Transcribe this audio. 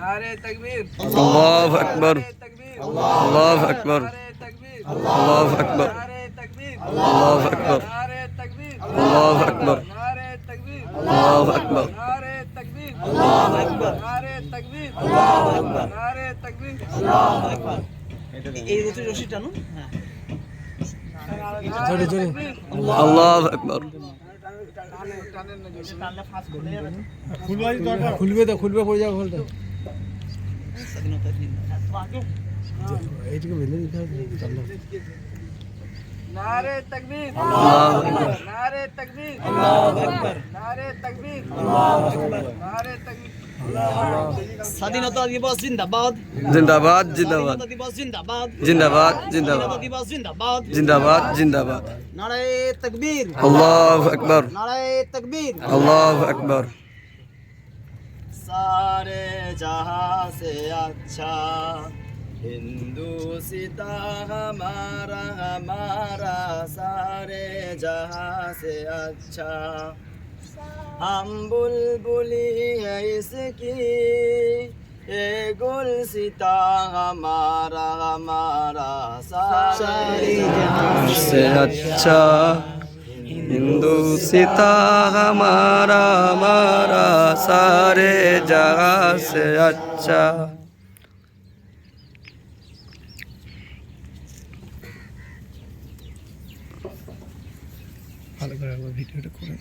नारे तकबीर अल्लाहु अकबर नारे तकबीर अल्लाहु अकबर नारे तकबीर अल्लाहु अकबर नारे तकबीर अल्लाहु अकबर नारे तकबीर अल्लाहु अकबर नारे तकबीर अल्लाहु अकबर नारे तकबीर अल्लाहु अकबर नारे तकबीर अल्लाहु अकबर नारे तकबीर अल्लाहु अकबर এই রুটি রশি টানুন হ্যাঁ জোরে জোরে अल्लाहु अकबर খুলবে তো খুলবে পড়ে যাবে খোলটা এইটুকু বেঁধে দিতে হবে नारे तकबीर अल्लाहु अकबर नारे तकबीर अल्लाहु अकबर नारे तकबीर अल्लाहु अकबर नारे तकबीर স্বাধীনতা দিবস জিন্দাবাদ जिंदाबाद जिंदाबाद স্বাধীনতা দিবস জিন্দাবাদ जिंदाबाद স্বাধীনতা जिंदाबाद দিবস জিন্দাবাদ जिंदाबाद जिंदाबाद নারায়ে তাকবীর अल्लाहु अकबर নারায়ে তাকবীর अल्लाहु अकबर सारे जहां से अच्छा हिंदू सीता हमारा हमारा सारे जहां से अच्छा हम बुलबुली है इसकी ये गुल सीता हमारा हमारा सारे जहां से अच्छा हिंदू सीता हमारा हमारा सारे जगह से अच्छा ভালো করে ভিডিওটা করে